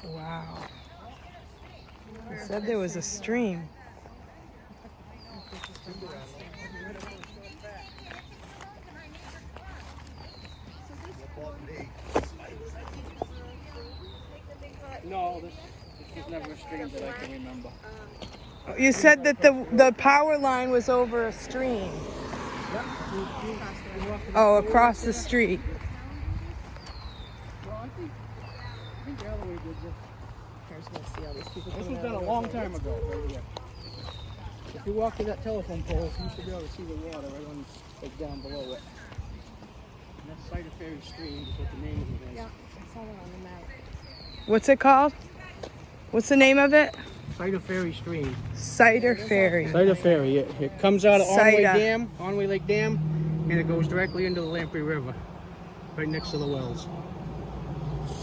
Wow. They said there was a stream. No, this was never a stream that I can remember. You said that the power line was over a stream. Oh, across the street. Well, I think the other way did this. This was done a long time ago, right here. If you walk to that telephone pole, you should be able to see the water right on, like down below it. And that's Cider Ferry Stream is what the name of it is. Yeah, I saw it on the map. What's it called? What's the name of it? Cider Ferry Stream. Cider Ferry. Cider Ferry. It comes out of Cider. Onway Lake Dam, and it goes directly into the Lamprey River, right next to the wells.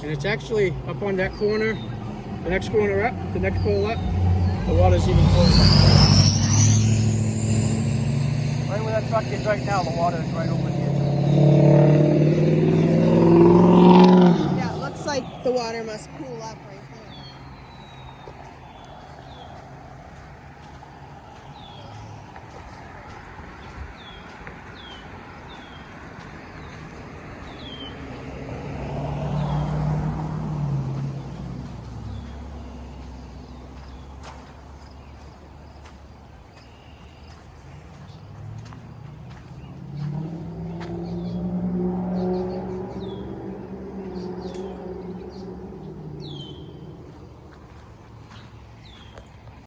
And it's actually up on that corner, the next corner up, the next pole up, the water's even closer. Right where that truck is right now, the water is right over here. Yeah, it looks like the water must cool up